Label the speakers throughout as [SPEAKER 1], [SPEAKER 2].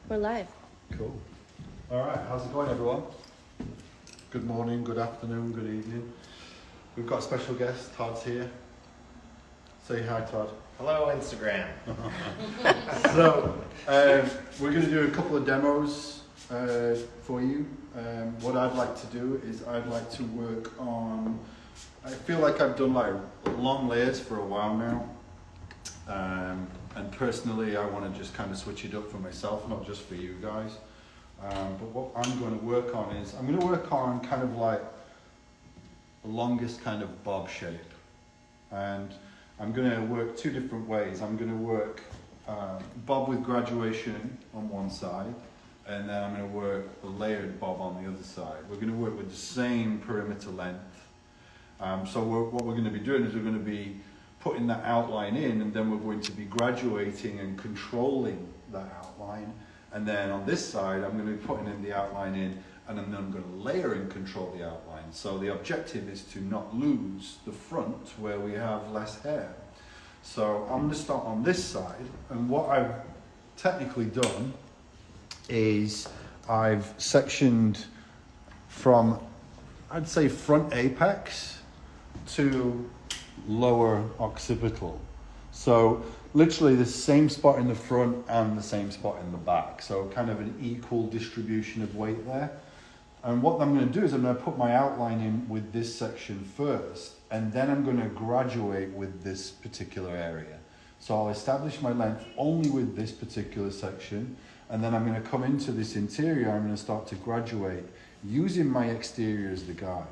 [SPEAKER 1] We're live.
[SPEAKER 2] Cool. All right, how's it going, everyone? Good morning, good afternoon, good evening. We've got a special guest, Todd's here. Say hi, Todd.
[SPEAKER 3] Hello, Instagram.
[SPEAKER 2] So, we're going to do a couple of demos for you. What I'd like to do is I'd like to work on, I feel like I've done like long layers for a while now. And personally, I want to just kind of switch it up for myself, not just for you guys. But what I'm going to work on is, I'm going to work on kind of like the longest kind of bob shape. And I'm going to work two different ways. I'm going to work bob with graduation on one side, and then I'm going to work a layered bob on the other side. We're going to work with the same perimeter length. So what we're going to be doing is we're going to be putting that outline in, and then we're going to be graduating and controlling that outline. And then on this side, I'm going to be putting in the outline in, and then I'm going to layer and control the outline. So the objective is to not lose the front where we have less hair. So I'm going to start on this side, and what I've technically done is I've sectioned from, I'd say, front apex to lower occipital. So literally the same spot in the front and the same spot in the back. So kind of an equal distribution of weight there. And what I'm going to do is I'm going to put my outline in with this section first, and then I'm going to graduate with this particular area. So I'll establish my length only with this particular section, and then I'm going to come into this interior, I'm going to start to graduate using my exterior as the guide.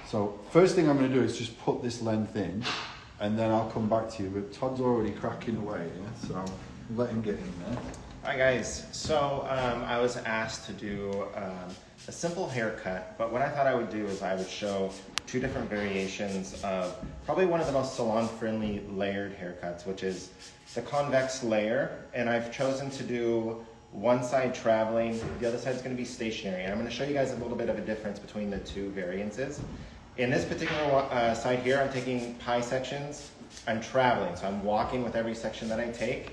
[SPEAKER 2] So first thing I'm going to do is just put this length in, and then I'll come back to you. But Todd's already cracking away, yeah? So let him get in there.
[SPEAKER 3] Hi guys, so I was asked to do a simple haircut, but what I thought I would do is I would show two different variations of probably one of the most salon-friendly layered haircuts, which is the convex layer. And I've chosen to do one side traveling, the other side is going to be stationary. And I'm going to show you guys a little bit of a difference between the two variances. In this particular side here, I'm taking pie sections. I'm traveling, so I'm walking with every section that I take,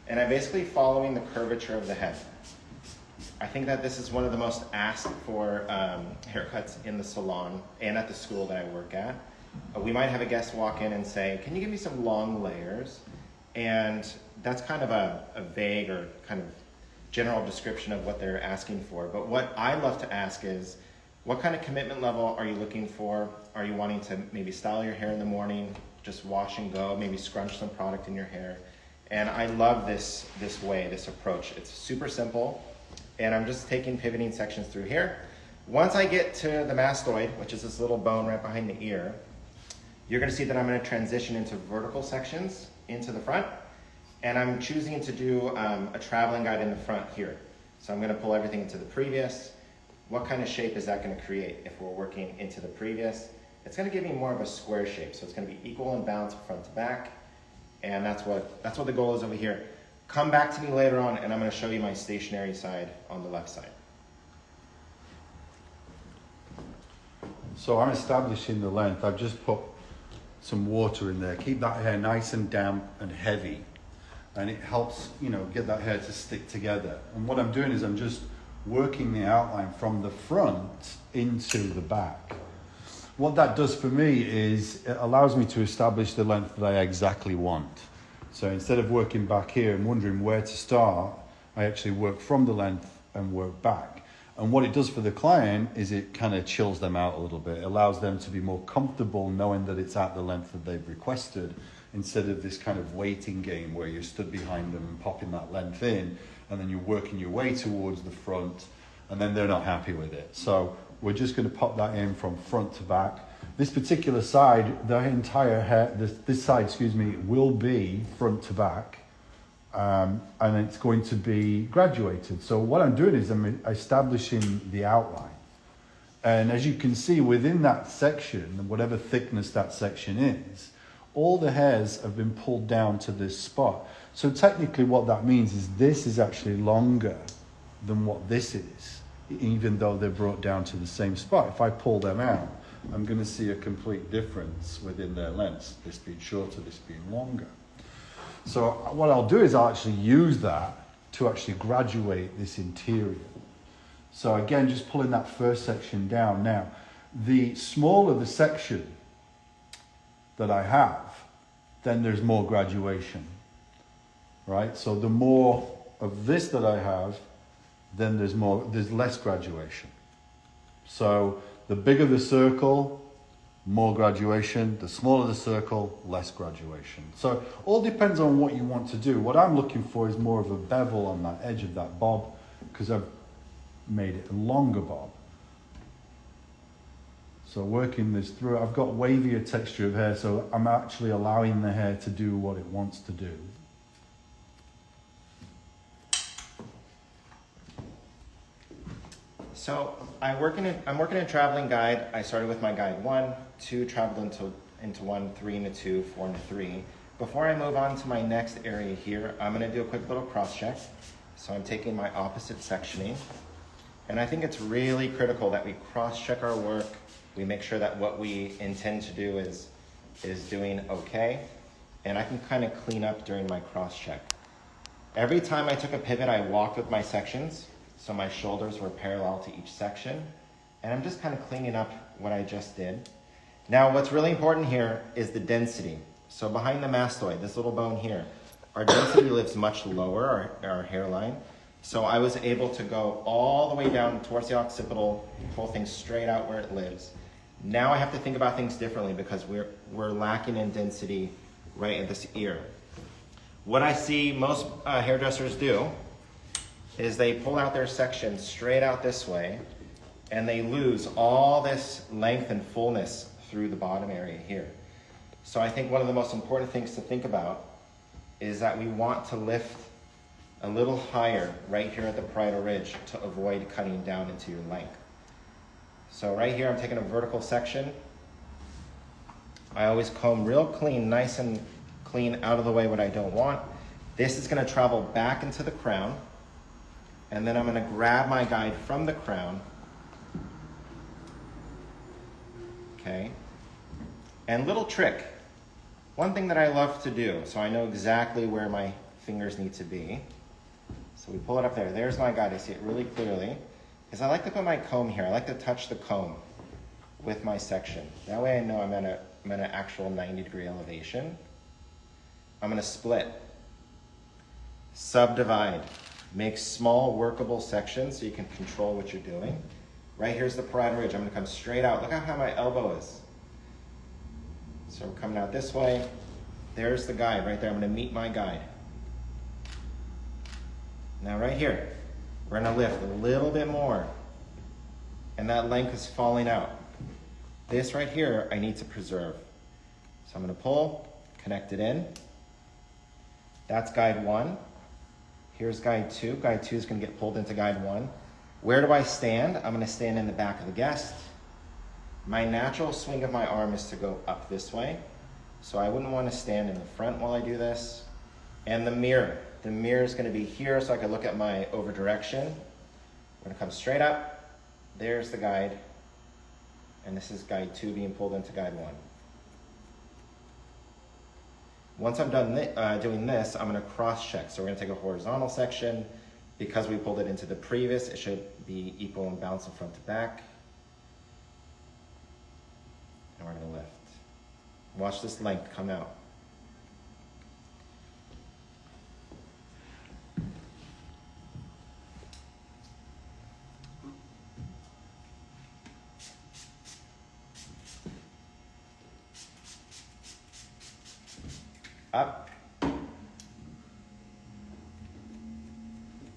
[SPEAKER 3] and I'm basically following the curvature of the head. I think that this is one of the most asked for haircuts in the salon and at the school that I work at. We might have a guest walk in and say, can you give me some long layers? And that's kind of a vague or kind of general description of what they're asking for. But what I love to ask is, what kind of commitment level are you looking for? Are you wanting to maybe style your hair in the morning, just wash and go, maybe scrunch some product in your hair? And I love this approach. It's super simple, and I'm just taking pivoting sections through here. Once I get to the mastoid, which is this little bone right behind the ear, you're gonna see that I'm gonna transition into vertical sections into the front, and I'm choosing to do a traveling guide in the front here. So I'm gonna pull everything into the previous. What kind of shape is that going to create if we're working into the previous? It's going to give me more of a square shape, so it's going to be equal and balanced front to back, and that's what the goal is over here. Come back to me later on, and I'm going to show you my stationary side on the left side.
[SPEAKER 2] So I'm establishing the length. I've just put some water in there. Keep that hair nice and damp and heavy, and it helps, get that hair to stick together. And what I'm doing is I'm just working the outline from the front into the back. What that does for me is it allows me to establish the length that I exactly want. So instead of working back here and wondering where to start, I actually work from the length and work back. And what it does for the client is it kind of chills them out a little bit. It allows them to be more comfortable knowing that it's at the length that they've requested, instead of this kind of waiting game where you're stood behind them and popping that length in, and then you're working your way towards the front, and then they're not happy with it. So we're just going to pop that in from front to back. This particular side, the entire hair, this side, will be front to back, and it's going to be graduated. So what I'm doing is I'm establishing the outline. And as you can see within that section, whatever thickness that section is, all the hairs have been pulled down to this spot. So technically what that means is this is actually longer than what this is, even though they're brought down to the same spot. If I pull them out, I'm going to see a complete difference within their lengths, this being shorter, this being longer. So what I'll do is I'll actually use that to actually graduate this interior. So again, just pulling that first section down. Now, the smaller the section that I have, then there's more graduation, right? So the more of this that I have, then there's less graduation. So the bigger the circle, more graduation. The smaller the circle, less graduation. So all depends on what you want to do. What I'm looking for is more of a bevel on that edge of that bob, because I've made it a longer bob. So working this through, I've got wavier texture of hair, so I'm actually allowing the hair to do what it wants to do.
[SPEAKER 3] So I'm working in traveling guide. I started with my guide 1, 2, traveled into 1, 3 into 2, 4 into 3. Before I move on to my next area here, I'm going to do a quick little cross check. So I'm taking my opposite sectioning. And I think it's really critical that we cross check our work. We make sure that what we intend to do is doing okay. And I can kind of clean up during my cross check. Every time I took a pivot, I walked with my sections. So my shoulders were parallel to each section. And I'm just kind of cleaning up what I just did. Now, what's really important here is the density. So behind the mastoid, this little bone here, our density lives much lower, our hairline. So I was able to go all the way down towards the occipital, pull things straight out where it lives. Now I have to think about things differently because we're lacking in density right at this ear. What I see most hairdressers do is they pull out their section straight out this way, and they lose all this length and fullness through the bottom area here. So I think one of the most important things to think about is that we want to lift a little higher right here at the parietal ridge to avoid cutting down into your length. So right here, I'm taking a vertical section. I always comb real clean, nice and clean out of the way what I don't want. This is gonna travel back into the crown, and then I'm gonna grab my guide from the crown. Okay. And little trick, one thing that I love to do, so I know exactly where my fingers need to be. So we pull it up there. There's my guide. I see it really clearly. Is I like to put my comb here. I like to touch the comb with my section. That way I know I'm at an actual 90-degree elevation. I'm gonna split, subdivide, make small workable sections so you can control what you're doing. Right here's the parietal ridge. I'm gonna come straight out. Look how high my elbow is. So we're coming out this way. There's the guide right there. I'm gonna meet my guide. Now right here, we're gonna lift a little bit more, and that length is falling out. This right here, I need to preserve. So I'm gonna pull, connect it in. That's guide 1. Here's guide 2. Guide 2 is gonna get pulled into guide 1. Where do I stand? I'm gonna stand in the back of the guest. My natural swing of my arm is to go up this way. So I wouldn't wanna stand in the front while I do this. And the mirror. The mirror is gonna be here so I can look at my over direction. We're gonna come straight up. There's the guide. And this is guide 2 being pulled into guide 1. Once I'm done doing this, I'm gonna cross check. So we're gonna take a horizontal section. Because we pulled it into the previous, it should be equal and balanced from front to back. And we're gonna lift. Watch this length come out. Up.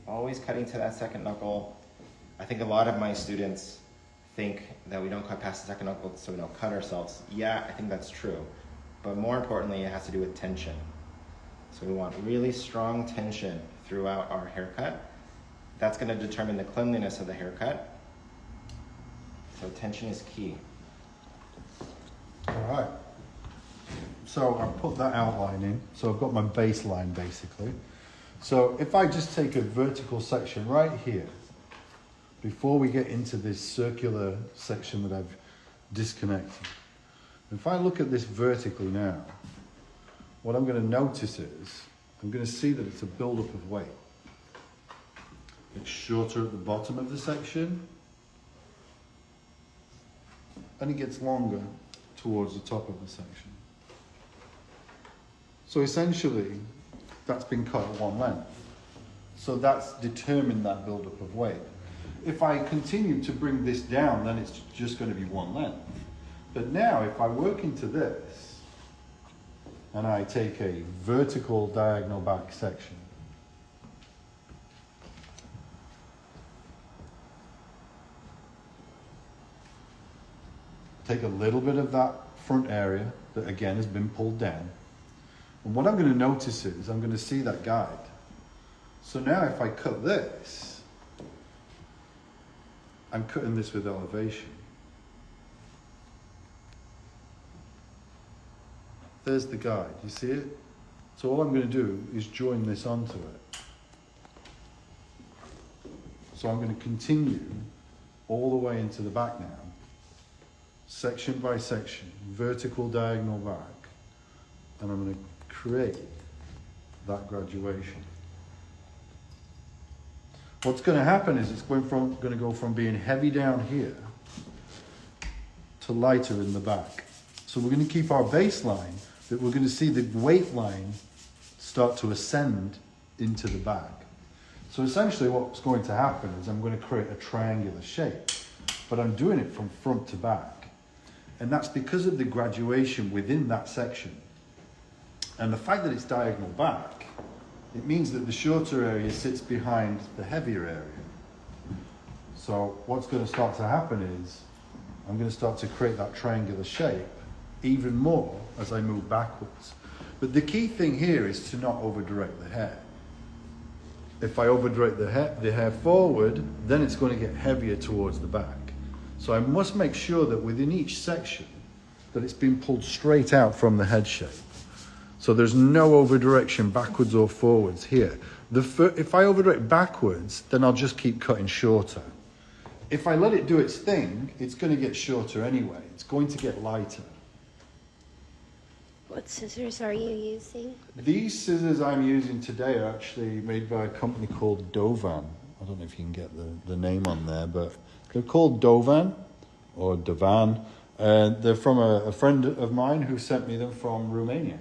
[SPEAKER 3] Always cutting to that second knuckle. I think a lot of my students think that we don't cut past the second knuckle so we don't cut ourselves. Yeah, I think that's true. But more importantly, it has to do with tension. So we want really strong tension throughout our haircut. That's gonna determine the cleanliness of the haircut. So tension is key.
[SPEAKER 2] All right. So I put that outline in. So I've got my baseline basically. So if I just take a vertical section right here, before we get into this circular section that I've disconnected, if I look at this vertically now, what I'm going to notice is, I'm going to see that it's a buildup of weight. shorter at the bottom of the section, and it gets longer towards the top of the section. So essentially, that's been cut at one length. So that's determined that buildup of weight. If I continue to bring this down, then it's just going to be one length. But now, if I work into this, and I take a vertical diagonal back section, take a little bit of that front area that again has been pulled down. And what I'm going to notice is I'm going to see that guide. So now if I cut this, I'm cutting this with elevation. There's the guide, you see it? So all I'm going to do is join this onto it. So I'm going to continue all the way into the back now, section by section, vertical diagonal back, and I'm going to create that graduation. What's going to happen is it's going to go from being heavy down here to lighter in the back. So we're going to keep our baseline, but we're going to see the weight line start to ascend into the back. So essentially what's going to happen is I'm going to create a triangular shape, but I'm doing it from front to back. And that's because of the graduation within that section. And the fact that it's diagonal back, it means that the shorter area sits behind the heavier area. So what's going to start to happen is I'm going to start to create that triangular shape even more as I move backwards. But the key thing here is to not over-direct the hair. If I over-direct the hair forward, then it's going to get heavier towards the back. So I must make sure that within each section that it's been pulled straight out from the head shape. So there's no over-direction backwards or forwards here. If I over-direct backwards, then I'll just keep cutting shorter. If I let it do its thing, it's going to get shorter anyway. It's going to get lighter.
[SPEAKER 1] What scissors are you using?
[SPEAKER 2] These scissors I'm using today are actually made by a company called Dovan. I don't know if you can get the name on there, but they're called Dovan or Dovan. They're from a friend of mine who sent me them from Romania.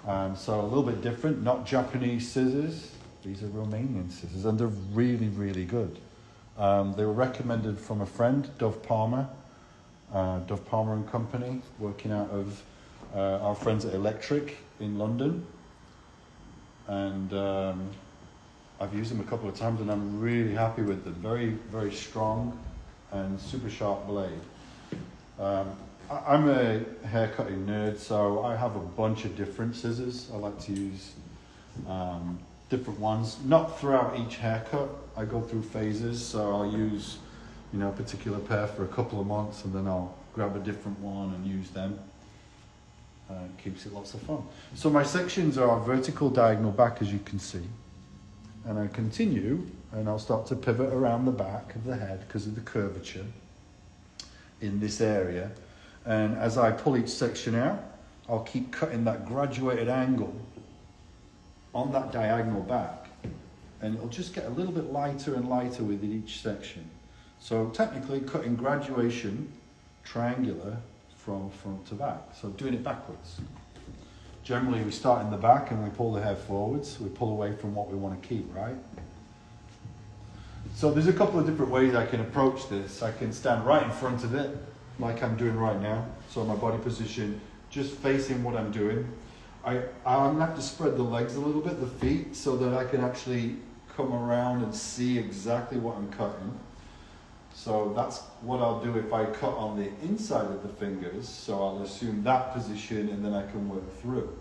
[SPEAKER 2] So a little bit different, not Japanese scissors. These are Romanian scissors, and they're really, really good. They were recommended from a friend, Dove Palmer and Company, working out of our friends at Electric in London. And I've used them a couple of times, and I'm really happy with them. Very, very strong and super sharp blade. I'm a haircutting nerd, so I have a bunch of different scissors. I like to use different ones, not throughout each haircut. I go through phases, so I'll use a particular pair for a couple of months, and then I'll grab a different one and use them. It keeps it lots of fun. So my sections are vertical diagonal back, as you can see, and I continue, and I'll start to pivot around the back of the head because of the curvature in this area. And as I pull each section out, I'll keep cutting that graduated angle on that diagonal back, and it'll just get a little bit lighter and lighter within each section. So technically cutting graduation triangular from front to back, so doing it backwards. Generally we start in the back and we pull the hair forwards, we pull away from what we want to keep, right? So there's a couple of different ways I can approach this. I can stand right in front of it, like I'm doing right now. So my body position, just facing what I'm doing. I'm going to have to spread the legs a little bit, the feet, so that I can actually come around and see exactly what I'm cutting. So that's what I'll do if I cut on the inside of the fingers. So I'll assume that position, and then I can work through,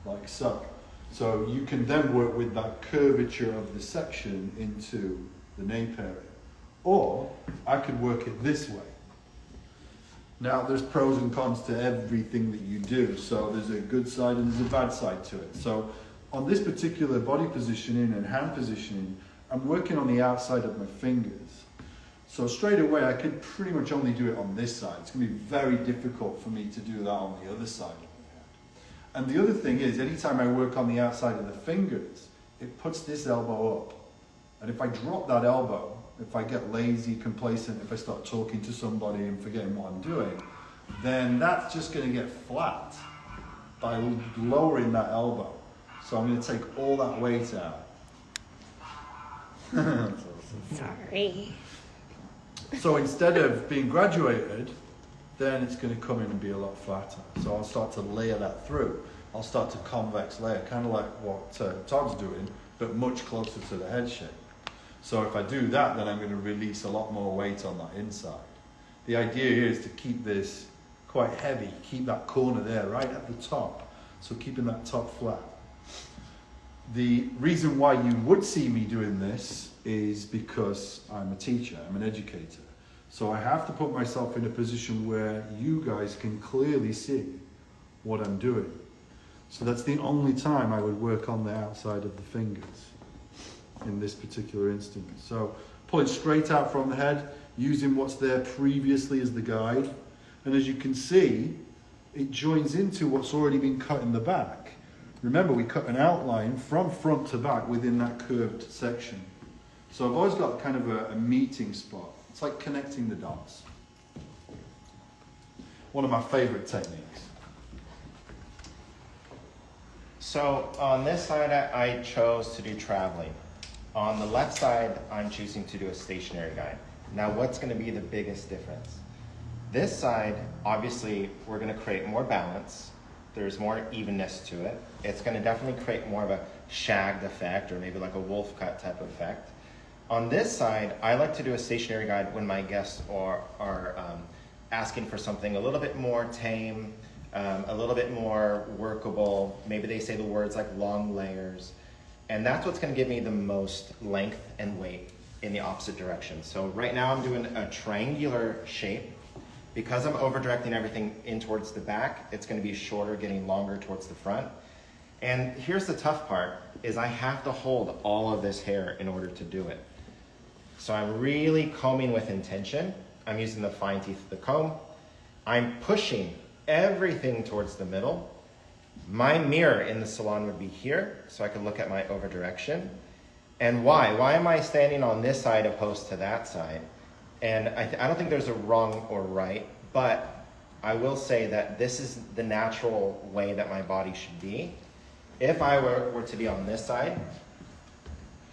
[SPEAKER 2] like so. So you can then work with that curvature of the section into the nape area. Or I could work it this way. Now there's pros and cons to everything that you do. So there's a good side and there's a bad side to it. So on this particular body positioning and hand positioning, I'm working on the outside of my fingers. So straight away I could pretty much only do it on this side. It's going to be very difficult for me to do that on the other side of my hand. And the other thing is, anytime I work on the outside of the fingers, it puts this elbow up. And if I drop that elbow, if I get lazy, complacent, if I start talking to somebody and forgetting what I'm doing, then that's just going to get flat by lowering that elbow. So I'm going to take all that weight out.
[SPEAKER 1] Sorry.
[SPEAKER 2] So instead of being graduated, then it's going to come in and be a lot flatter. So I'll start to layer that through. I'll start to convex layer, kind of like what Todd's doing, but much closer to the head shape. So if I do that, then I'm going to release a lot more weight on that inside. The idea here is to keep this quite heavy, keep that corner there right at the top. So keeping that top flat. The reason why you would see me doing this is because I'm a teacher, I'm an educator. So I have to put myself in a position where you guys can clearly see what I'm doing. So that's the only time I would work on the outside of the fingers in this particular instance. So pulling straight out from the head, using what's there previously as the guide. And as you can see, it joins into what's already been cut in the back. Remember, we cut an outline from front to back within that curved section. So I've always got kind of a meeting spot. It's like connecting the dots. One of my favorite techniques.
[SPEAKER 3] So on this side, I chose to do traveling. On the left side, I'm choosing to do a stationary guide. Now, what's going to be the biggest difference? This side, obviously, we're going to create more balance. There's more evenness to it. It's going to definitely create more of a shagged effect, or maybe like a wolf cut type effect. On this side, I like to do a stationary guide when my guests are asking for something a little bit more tame, a little bit more workable. Maybe they say the words like long layers. And that's what's going to give me the most length and weight in the opposite direction. So right now I'm doing a triangular shape. Because I'm over directing everything in towards the back, it's going to be shorter, getting longer towards the front. And here's the tough part, is I have to hold all of this hair in order to do it. So I'm really combing with intention. I'm using the fine teeth of the comb. I'm pushing everything towards the middle. My mirror in the salon would be here, so I can look at my over direction. And why? Why am I standing on this side opposed to that side? And I don't think there's a wrong or right, but I will say that this is the natural way that my body should be. If I were to be on this side,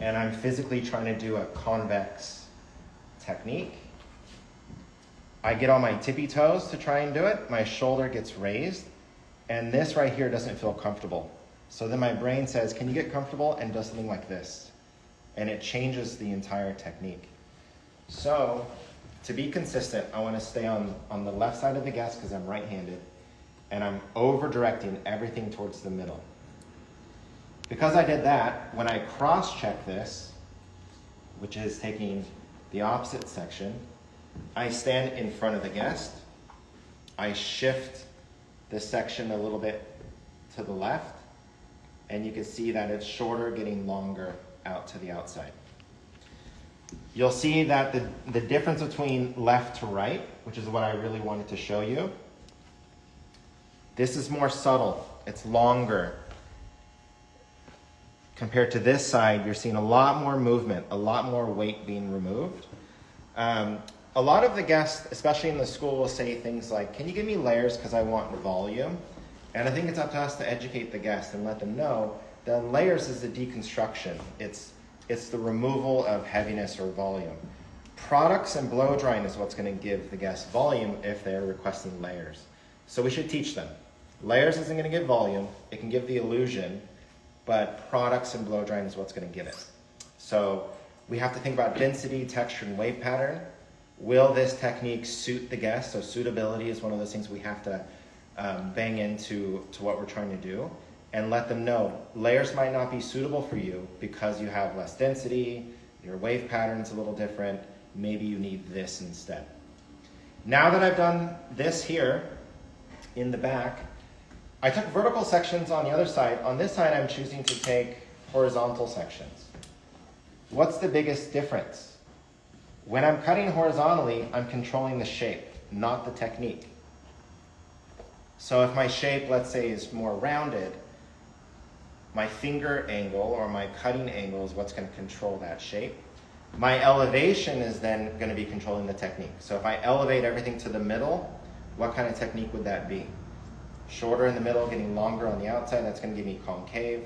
[SPEAKER 3] and I'm physically trying to do a convex technique, I get on my tippy toes to try and do it, my shoulder gets raised, and this right here doesn't feel comfortable. So then my brain says, can you get comfortable? And does something like this. And it changes the entire technique. So, to be consistent, I want to stay on the left side of the guest because I'm right-handed, and I'm over-directing everything towards the middle. Because I did that, when I cross-check this, which is taking the opposite section, I stand in front of the guest, I shift this section a little bit to the left, and you can see that it's shorter, getting longer out to the outside. You'll see that the difference between left to right, which is what I really wanted to show you, this is more subtle. It's longer. Compared to this side, you're seeing a lot more movement, a lot more weight being removed. A lot of the guests, especially in the school, will say things like, can you give me layers because I want volume? And I think it's up to us to educate the guest and let them know that layers is a deconstruction. It's the removal of heaviness or volume. Products and blow drying is what's going to give the guest volume if they're requesting layers. So we should teach them. Layers isn't going to give volume. It can give the illusion, but products and blow drying is what's going to give it. So we have to think about density, texture, and wave pattern. Will this technique suit the guest? So suitability is one of those things we have to bang into what we're trying to do. And let them know layers might not be suitable for you because you have less density, your wave pattern's a little different, maybe you need this instead. Now that I've done this here in the back, I took vertical sections on the other side. On this side, I'm choosing to take horizontal sections. What's the biggest difference? When I'm cutting horizontally, I'm controlling the shape, not the technique. So if my shape, let's say, is more rounded, my finger angle or my cutting angle is what's going to control that shape. My elevation is then going to be controlling the technique. So if I elevate everything to the middle, what kind of technique would that be? Shorter in the middle, getting longer on the outside, that's going to give me concave.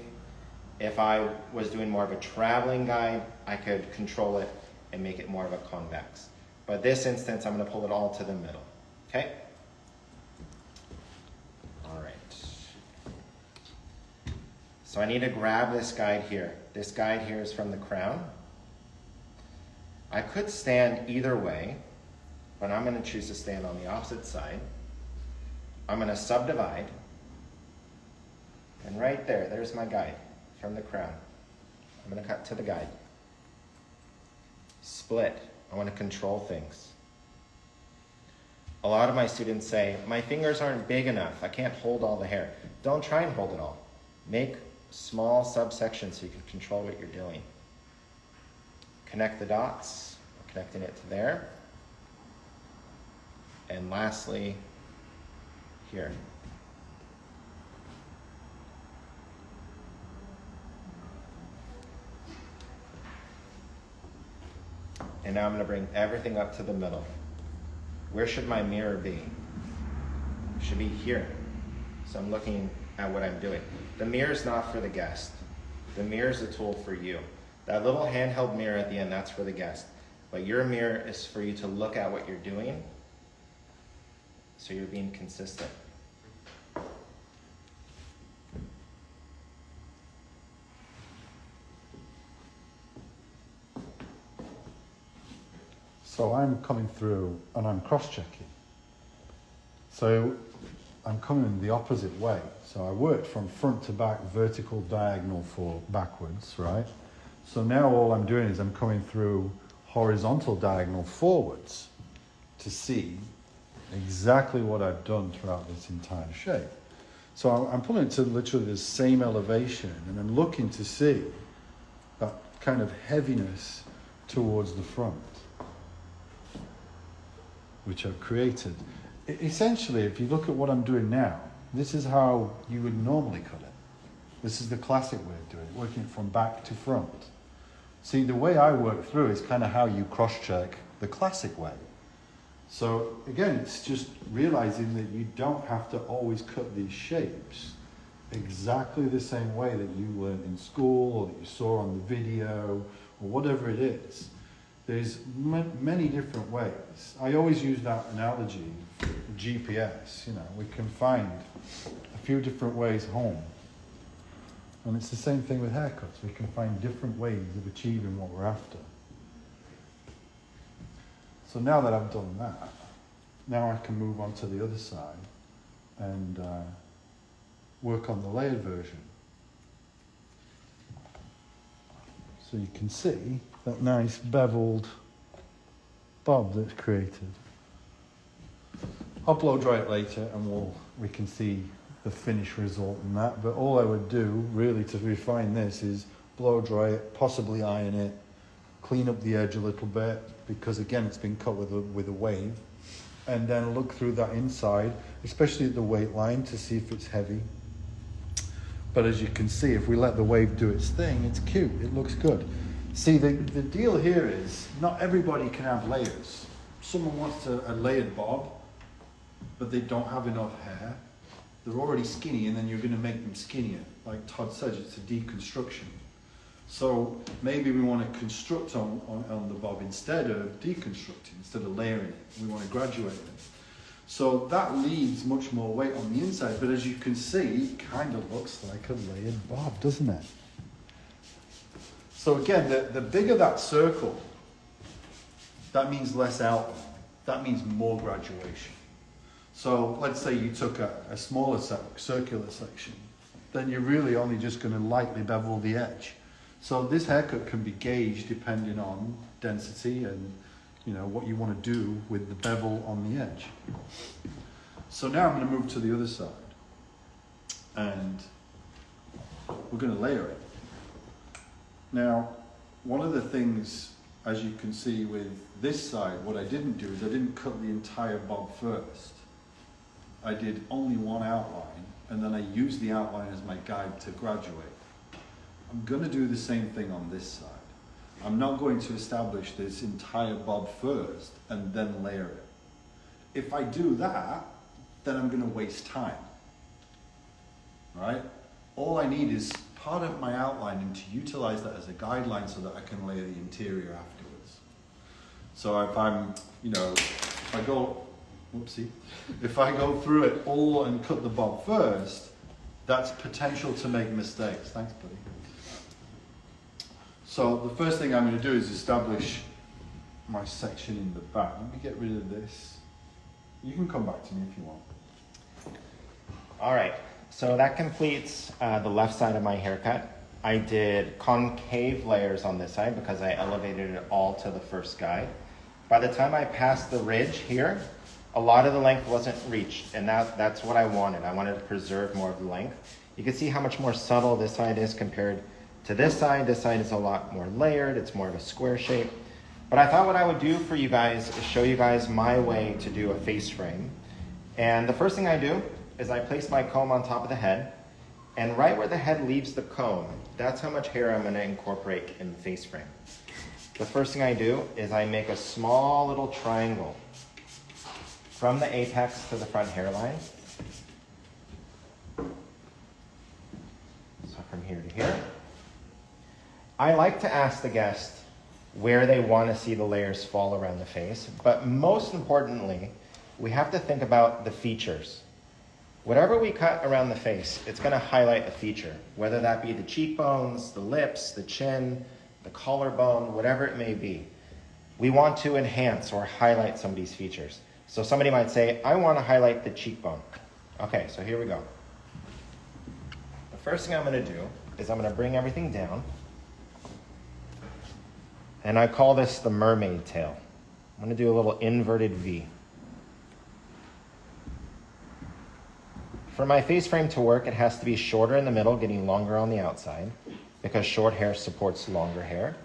[SPEAKER 3] If I was doing more of a traveling guide, I could control it and make it more of a convex. But this instance, I'm going to pull it all to the middle. Okay? All right. So I need to grab this guide here. This guide here is from the crown. I could stand either way, but I'm going to choose to stand on the opposite side. I'm going to subdivide. And right there, there's my guide from the crown. I'm going to cut to the guide. Split. I want to control things. A lot of my students say, my fingers aren't big enough. I can't hold all the hair. Don't try and hold it all. Make small subsections so you can control what you're doing. Connect the dots. We're connecting it to there. And lastly, here. And now I'm going to bring everything up to the middle. Where should my mirror be? It should be here. So I'm looking at what I'm doing. The mirror is not for the guest. The mirror is a tool for you. That little handheld mirror at the end, that's for the guest. But your mirror is for you to look at what you're doing so you're being consistent.
[SPEAKER 2] So I'm coming through and I'm cross-checking. So I'm coming the opposite way. So I worked from front to back, vertical, diagonal for backwards, right? So now all I'm doing is I'm coming through horizontal diagonal forwards to see exactly what I've done throughout this entire shape. So I'm pulling it to literally the same elevation and I'm looking to see that kind of heaviness towards the front, which I've created. Essentially, if you look at what I'm doing now, this is how you would normally cut it. This is the classic way of doing it, working it from back to front. See, the way I work through is kind of how you cross-check the classic way. So again, it's just realizing that you don't have to always cut these shapes exactly the same way that you learned in school or that you saw on the video or whatever it is. There's many different ways. I always use that analogy, GPS, we can find a few different ways home. And it's the same thing with haircuts. We can find different ways of achieving what we're after. So now that I've done that, now I can move on to the other side and work on the layered version. So you can see that nice beveled bob that's created. I'll blow dry it later and we can see the finished result in that, but all I would do really to refine this is blow dry it, possibly iron it, clean up the edge a little bit because again it's been cut with a wave, and then look through that inside, especially at the weight line to see if it's heavy. But as you can see, if we let the wave do its thing, it's cute, it looks good. See, the deal here is not everybody can have layers. Someone wants a layered bob, but they don't have enough hair. They're already skinny, and then you're going to make them skinnier. Like Todd said, it's a deconstruction. So maybe we want to construct on the bob instead of deconstructing, instead of layering it. We want to graduate it. So that leaves much more weight on the inside, but as you can see, it kind of looks like a layered bob, doesn't it? So again, the bigger that circle, that means less outline. That means more graduation. So let's say you took a smaller circular section, then you're really only just going to lightly bevel the edge. So this haircut can be gauged depending on density and what you want to do with the bevel on the edge. So now I'm going to move to the other side and we're going to layer it. Now, one of the things, as you can see with this side, what I didn't do is I didn't cut the entire bob first. I did only one outline and then I used the outline as my guide to graduate. I'm going to do the same thing on this side. I'm not going to establish this entire bob first and then layer it. If I do that, then I'm going to waste time, right? All I need is part of my outline and to utilize that as a guideline so that I can layer the interior afterwards. So if I'm, if I go through it all and cut the bob first, that's potential to make mistakes. Thanks, buddy. So the first thing I'm going to do is establish my section in the back. Let me get rid of this. You can come back to me if you want.
[SPEAKER 3] All right, so that completes the left side of my haircut. I did concave layers on this side because I elevated it all to the first guide. By the time I passed the ridge here, a lot of the length wasn't reached, and that's what I wanted. I wanted to preserve more of the length. You can see how much more subtle this side is compared to this side. This side is a lot more layered. It's more of a square shape. But I thought what I would do for you guys is show you guys my way to do a face frame. And the first thing I do is I place my comb on top of the head, and right where the head leaves the comb, that's how much hair I'm going to incorporate in the face frame. The first thing I do is I make a small little triangle from the apex to the front hairline. So from here to here. I like to ask the guest where they want to see the layers fall around the face, but most importantly, we have to think about the features. Whatever we cut around the face, it's going to highlight a feature, whether that be the cheekbones, the lips, the chin, the collarbone, whatever it may be. We want to enhance or highlight some of these features. So somebody might say, I want to highlight the cheekbone. Okay, so here we go. The first thing I'm going to do is I'm going to bring everything down. And I call this the mermaid tail. I'm going to do a little inverted V. For my face frame to work, it has to be shorter in the middle, getting longer on the outside, because short hair supports longer hair.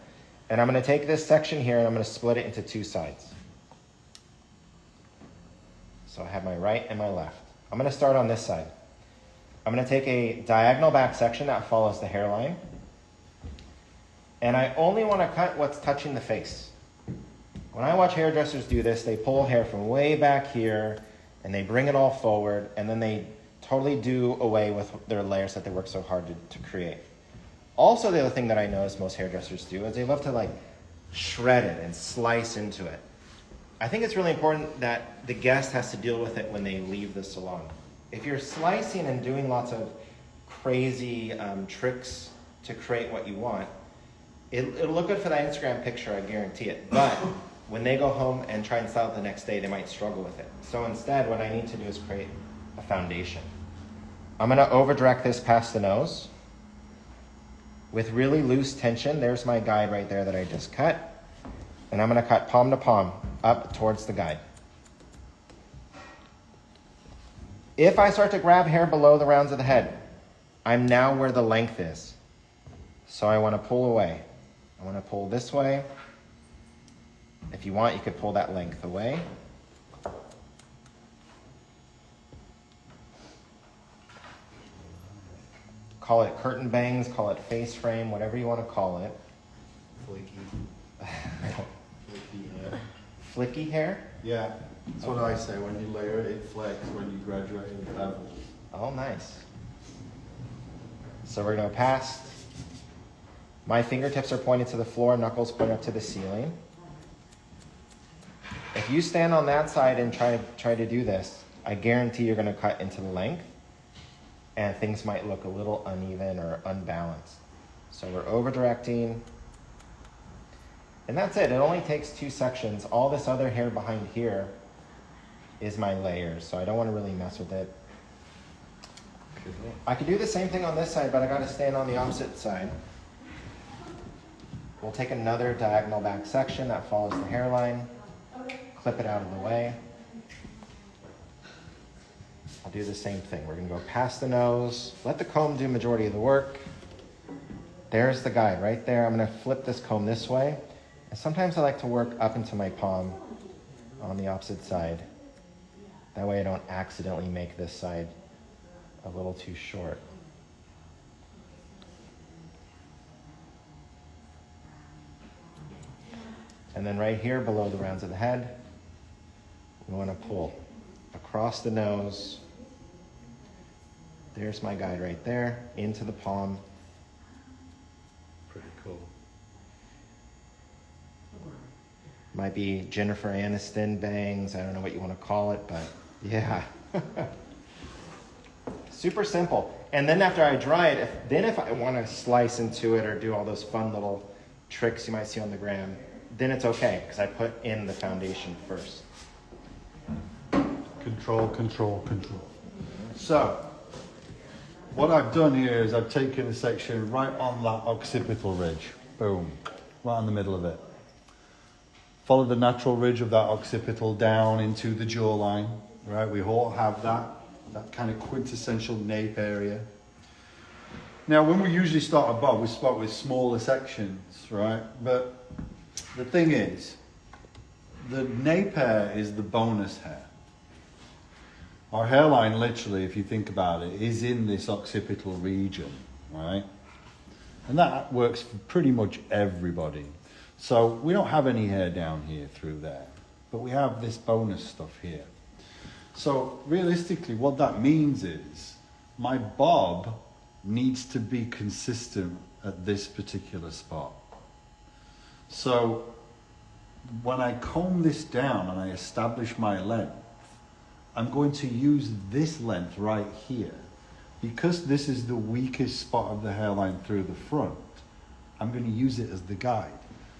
[SPEAKER 3] And I'm going to take this section here and I'm going to split it into two sides. So I have my right and my left. I'm going to start on this side. I'm going to take a diagonal back section that follows the hairline. And I only want to cut what's touching the face. When I watch hairdressers do this, they pull hair from way back here and they bring it all forward, and then they totally do away with their layers that they work so hard to create. Also, the other thing that I notice most hairdressers do is they love to shred it and slice into it. I think it's really important that the guest has to deal with it when they leave the salon. If you're slicing and doing lots of crazy tricks to create what you want, it'll look good for that Instagram picture, I guarantee it. But when they go home and try and style it the next day, they might struggle with it. So instead, what I need to do is create a foundation. I'm going to over direct this past the nose. With really loose tension, there's my guide right there that I just cut. And I'm going to cut palm to palm up towards the guide. If I start to grab hair below the rounds of the head, I'm now where the length is. So I want to pull away. I want to pull this way. If you want, you could pull that length away. Call it curtain bangs, call it face frame, whatever you want to call it.
[SPEAKER 2] Flaky. Flaky hair.
[SPEAKER 3] Flicky hair?
[SPEAKER 2] Yeah, that's what I say. When you layer it, it flecks. When you graduate, it levels.
[SPEAKER 3] Oh, nice. So we're going to go past. My fingertips are pointed to the floor, knuckles point up to the ceiling. If you stand on that side and try to do this, I guarantee you're going to cut into the length, and things might look a little uneven or unbalanced. So we're over directing. And that's it. It only takes two sections. All this other hair behind here is my layers, so I don't want to really mess with it. I could do the same thing on this side, but I got to stand on the opposite side. We'll take another diagonal back section that follows the hairline, clip it out of the way. I'll do the same thing. We're going to go past the nose, let the comb do majority of the work. There's the guide right there. I'm going to flip this comb this way. And sometimes I like to work up into my palm on the opposite side. That way I don't accidentally make this side a little too short. And then right here below the rounds of the head, we want to pull across the nose. There's my guide right there, into the palm.
[SPEAKER 2] Pretty cool.
[SPEAKER 3] Might be Jennifer Aniston bangs. I don't know what you want to call it, but yeah. Super simple. And then after I dry it, if I want to slice into it or do all those fun little tricks you might see on the gram, then it's okay because I put in the foundation first.
[SPEAKER 2] Control, control, control. So, what I've done here is I've taken a section right on that occipital ridge. Boom. Right in the middle of it. Follow the natural ridge of that occipital down into the jawline. Right, we all have that kind of quintessential nape area. Now, when we usually start a bob, we start with smaller sections, right? But the thing is, the nape hair is the bonus hair. Our hairline, literally, if you think about it, is in this occipital region, right? And that works for pretty much everybody. So we don't have any hair down here through there, but we have this bonus stuff here. So realistically, what that means is my bob needs to be consistent at this particular spot. So when I comb this down and I establish my length, I'm going to use this length right here. Because this is the weakest spot of the hairline through the front, I'm going to use it as the guide.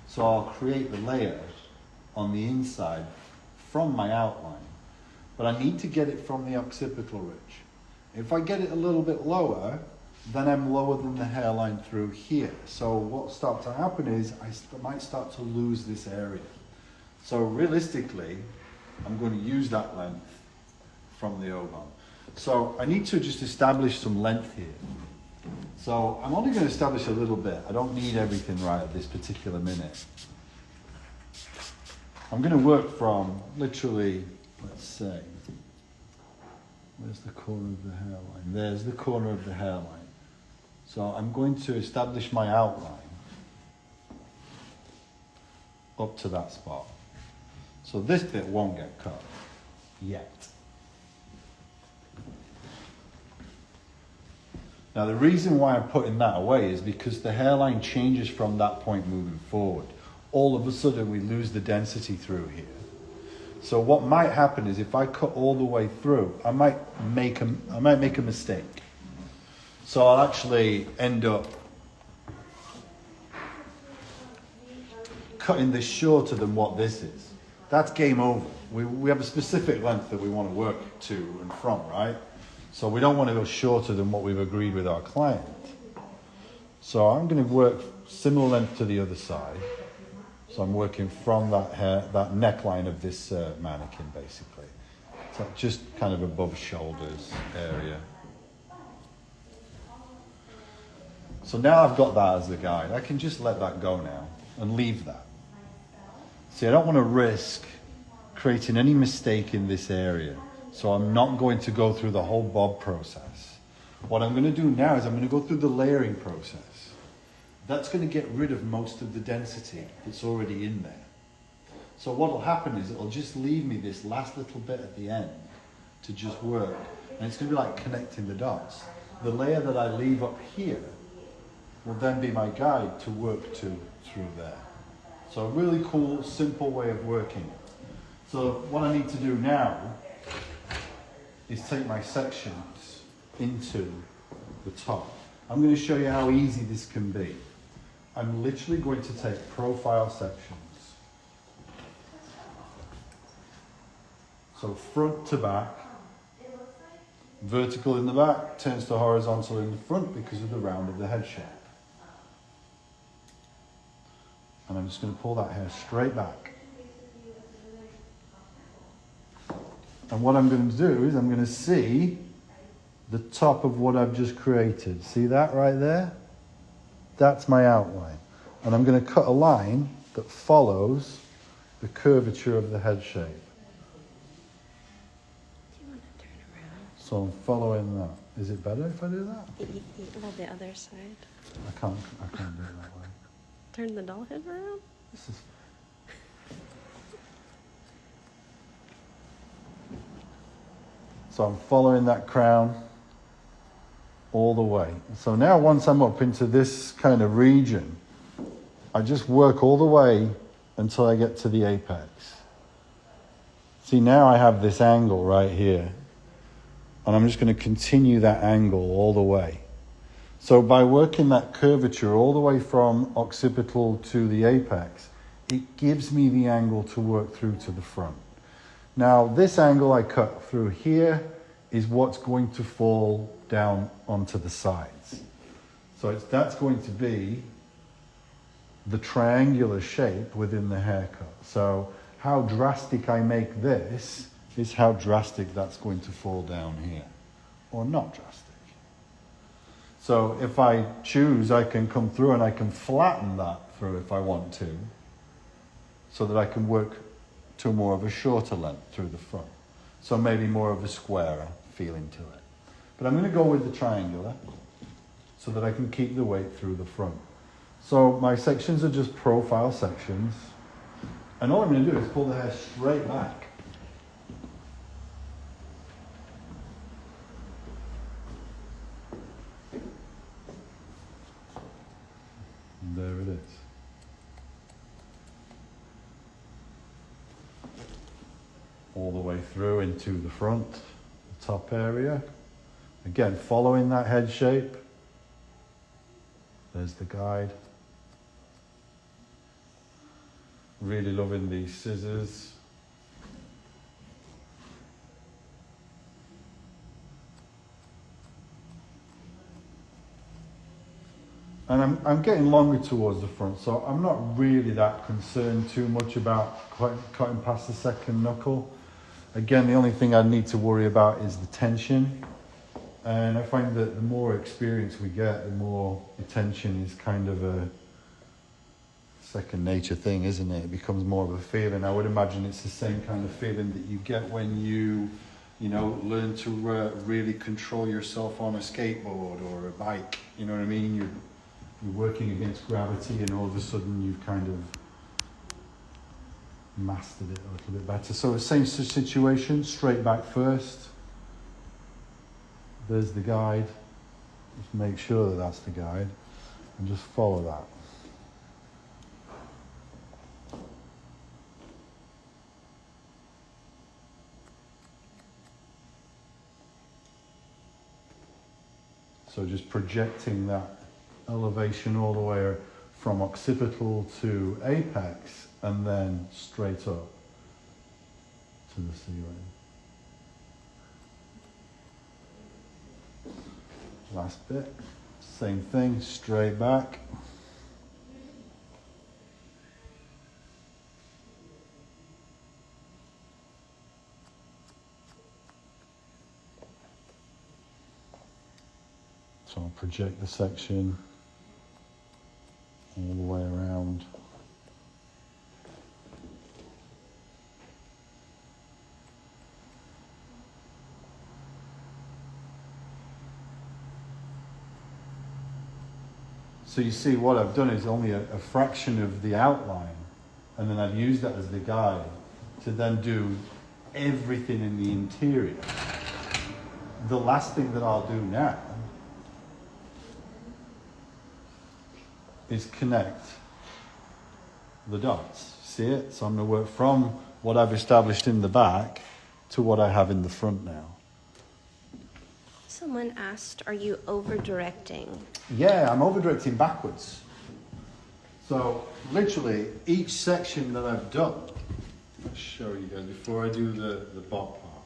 [SPEAKER 2] So I'll create the layer on the inside from my outline. But I need to get it from the occipital ridge. If I get it a little bit lower, then I'm lower than the hairline through here. So what starts to happen is I might start to lose this area. So realistically, I'm going to use that length from the O-bone. So I need to just establish some length here. So I'm only going to establish a little bit. I don't need everything right at this particular minute. I'm going to work from literally, let's say, where's the corner of the hairline? There's the corner of the hairline. So I'm going to establish my outline up to that spot. So this bit won't get cut yet. Now the reason why I'm putting that away is because the hairline changes from that point moving forward. All of a sudden we lose the density through here. So what might happen is if I cut all the way through, I might make a mistake. So I'll actually end up cutting this shorter than what this is. That's game over. We have a specific length that we want to work to and from, right? So we don't want to go shorter than what we've agreed with our client. So I'm going to work similar length to the other side. So I'm working from that neckline of this mannequin, basically. So just kind of above shoulders area. So now I've got that as the guide. I can just let that go now and leave that. See, I don't want to risk creating any mistake in this area. So I'm not going to go through the whole bob process. What I'm going to do now is I'm going to go through the layering process. That's going to get rid of most of the density that's already in there. So what will happen is it'll just leave me this last little bit at the end to just work. And it's going to be like connecting the dots. The layer that I leave up here will then be my guide to work to through there. So a really cool, simple way of working. So what I need to do now is take my sections into the top. I'm going to show you how easy this can be. I'm literally going to take profile sections. So front to back, vertical in the back, turns to horizontal in the front because of the round of the head shape. And I'm just going to pull that hair straight back. And what I'm going to do is I'm going to see the top of what I've just created. See that right there? That's my outline. And I'm going to cut a line that follows the curvature of the head shape.
[SPEAKER 1] Do you want to turn around?
[SPEAKER 2] So I'm following that. Is it better if I do that?
[SPEAKER 1] Well, the other side.
[SPEAKER 2] I can't do it that way.
[SPEAKER 1] Turn the doll head around?
[SPEAKER 2] This is So I'm following that crown all the way. So now once I'm up into this kind of region, I just work all the way until I get to the apex. See, now I have this angle right here, and I'm just going to continue that angle all the way. So by working that curvature all the way from occipital to the apex, it gives me the angle to work through to the front. Now, this angle I cut through here is what's going to fall down onto the sides. So that's going to be the triangular shape within the haircut. So how drastic I make this is how drastic that's going to fall down here, or not drastic. So if I choose, I can come through and I can flatten that through if I want to, so that I can work to more of a shorter length through the front. So maybe more of a squarer feeling to it. But I'm going to go with the triangular so that I can keep the weight through the front. So my sections are just profile sections. And all I'm going to do is pull the hair straight back. And there it is. All the way through into the front, the top area. Again, following that head shape. There's the guide. Really loving these scissors. And I'm getting longer towards the front, so I'm not really that concerned too much about cutting past the second knuckle. Again, the only thing I need to worry about is the tension. And I find that the more experience we get, the more the tension is kind of a second nature thing, isn't it? It becomes more of a feeling. I would imagine it's the same kind of feeling that you get when you learn to really control yourself on a skateboard or a bike. You know what I mean? You're working against gravity, and all of a sudden you've kind of mastered it a little bit better. So the same situation, straight back first. There's the guide. Just make sure that that's the guide, and just follow that. So just projecting that elevation all the way from occipital to apex, and then straight up to the ceiling. Last bit, same thing, straight back. So I'll project the section all the way around. So you see what I've done is only a fraction of the outline, and then I've used that as the guide to then do everything in the interior. The last thing that I'll do now is connect the dots. See it? So I'm going to work from what I've established in the back to what I have in the front now.
[SPEAKER 1] Someone asked, are you over-directing?
[SPEAKER 2] Yeah, I'm over-directing backwards. So literally each section that I've done, I'll show you guys before I do the bob part.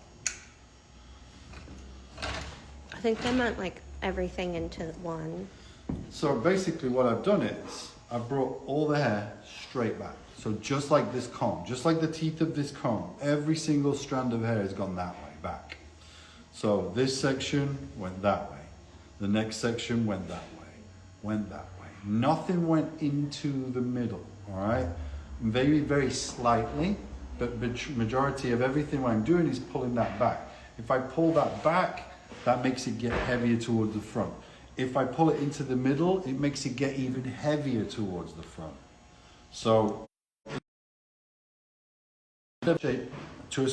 [SPEAKER 1] I think they meant like everything into one.
[SPEAKER 2] So basically what I've done is I've brought all the hair straight back. So just like this comb, just like the teeth of this comb, every single strand of hair has gone that way back. So this section went that way. The next section went that way, went that way. Nothing went into the middle, all right? Very, very slightly, but majority of everything what I'm doing is pulling that back. If I pull that back, that makes it get heavier towards the front. If I pull it into the middle, it makes it get even heavier towards the front. So, shape to a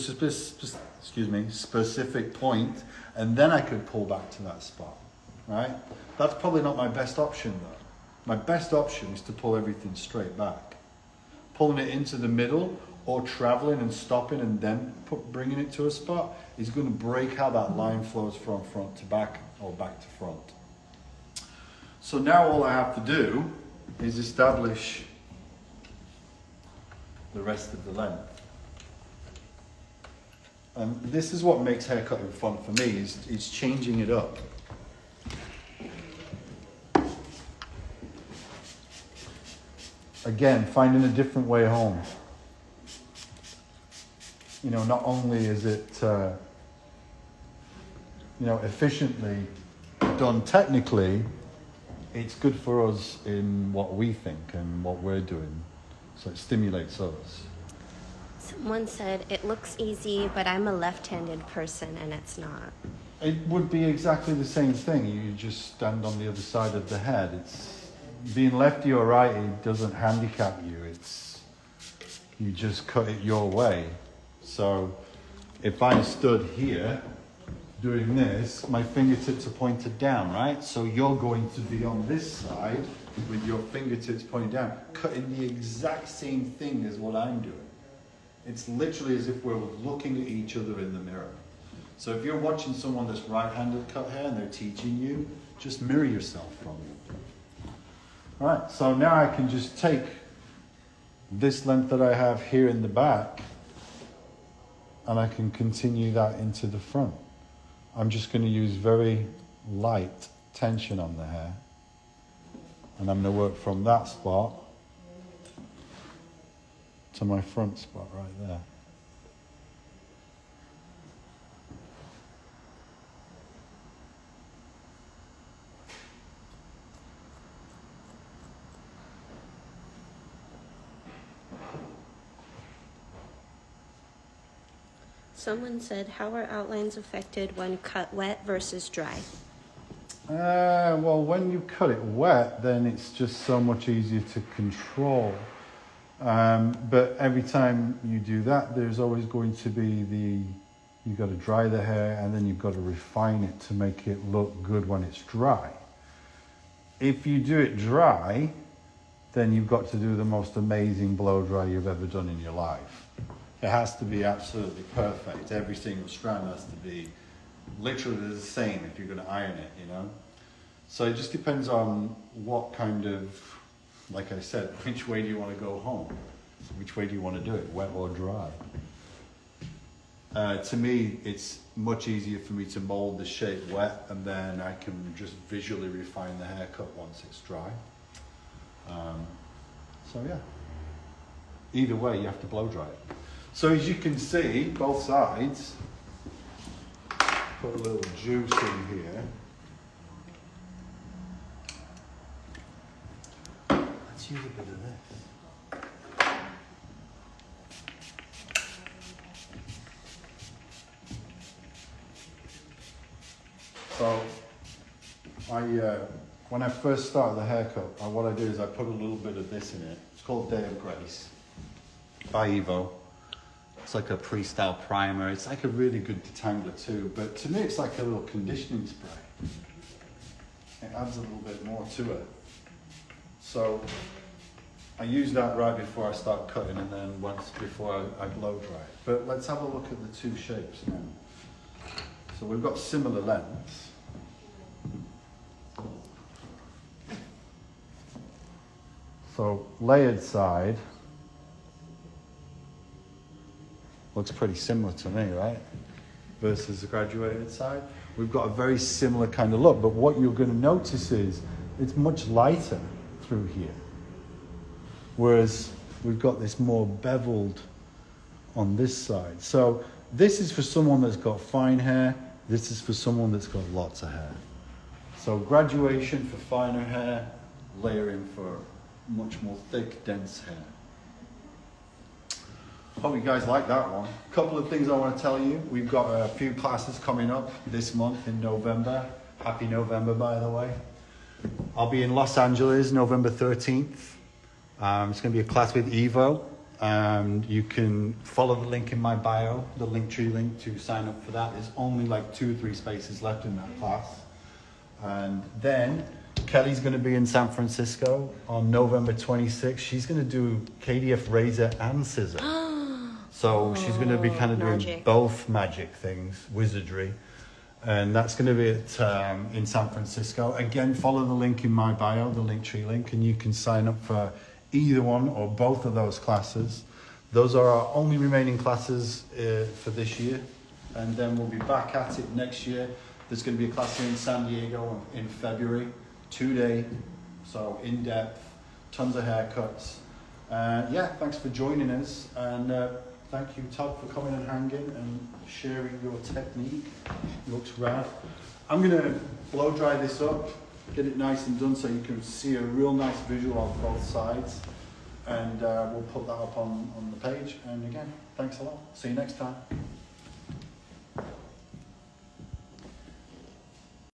[SPEAKER 2] specific point, and then I could pull back to that spot, right? That's probably not my best option though. My best option is to pull everything straight back. Pulling it into the middle or traveling and stopping and then bringing it to a spot is going to break how that line flows from front to back or back to front. So now all I have to do is establish the rest of the length. And this is what makes haircutting fun for me, is changing it up. Again, finding a different way home. You know, not only is it, efficiently done technically, it's good for us in what we think and what we're doing. So it stimulates us.
[SPEAKER 1] Someone said, it looks easy, but I'm a left-handed person and it's not.
[SPEAKER 2] It would be exactly the same thing. You just stand on the other side of the head. It's being lefty or right, it doesn't handicap you. You just cut it your way. So if I stood here doing this, my fingertips are pointed down, right? So you're going to be on this side with your fingertips pointed down, cutting the exact same thing as what I'm doing. It's literally as if we're looking at each other in the mirror. So if you're watching someone that's right-handed cut hair and they're teaching you, just mirror yourself from it. All right, so now I can just take this length that I have here in the back and I can continue that into the front. I'm just going to use very light tension on the hair. And I'm going to work from that spot to my front spot right there.
[SPEAKER 1] Someone said, how are outlines affected when cut wet versus dry?
[SPEAKER 2] Well, when you cut it wet, then it's just so much easier to control. But every time you do that, there's always going to be you've got to dry the hair and then you've got to refine it to make it look good when it's dry. If you do it dry, then you've got to do the most amazing blow dry you've ever done in your life. It has to be absolutely perfect. Every single strand has to be literally the same if you're going to iron it, you know. So it just depends on what kind of, like I said, which way do you want to go home? Which way do you want to do it, wet or dry? To me, it's much easier for me to mold the shape wet and then I can just visually refine the haircut once it's dry. So yeah, either way you have to blow dry it. So as you can see, both sides, put a little juice in here. Let's use a bit of this. So when I first started the haircut, what I do is I put a little bit of this in it. It's called Day of Grace by Evo. It's like a pre-style primer. It's like a really good detangler too, but to me it's like a little conditioning spray. It adds a little bit more to it. So I use that right before I start cutting and then once before I blow dry it. But let's have a look at the two shapes now. So we've got similar lengths. So layered side looks pretty similar to me, right? Versus the graduated side. We've got a very similar kind of look, but what you're going to notice is it's much lighter through here. Whereas we've got this more beveled on this side. So this is for someone that's got fine hair. This is for someone that's got lots of hair. So graduation for finer hair, layering for much more thick, dense hair. Hope you guys like that one. A couple of things I want to tell you. We've got a few classes coming up this month in November. Happy November, by the way. I'll be in Los Angeles, November 13th. It's going to be a class with Evo. and you can follow the link in my bio, the Linktree link to sign up for that. There's only like 2 or 3 spaces left in that class. And then Kelly's going to be in San Francisco on November 26th. She's going to do KDF razor and scissor. So she's going to be kind of doing
[SPEAKER 1] magic.
[SPEAKER 2] both magic things, wizardry. And that's going to be at, in San Francisco. Again, follow the link in my bio, the Linktree link, and you can sign up for either one or both of those classes. Those are our only remaining classes for this year. And then we'll be back at it next year. There's going to be a class in San Diego in February, 2-day, so in-depth, tons of haircuts. Yeah, thanks for joining us. And thank you, Todd, for coming and hanging and sharing your technique. It looks rad. I'm going to blow dry this up, get it nice and done so you can see a real nice visual of both sides. And we'll put that up on the page. And again, thanks a lot. See you next time.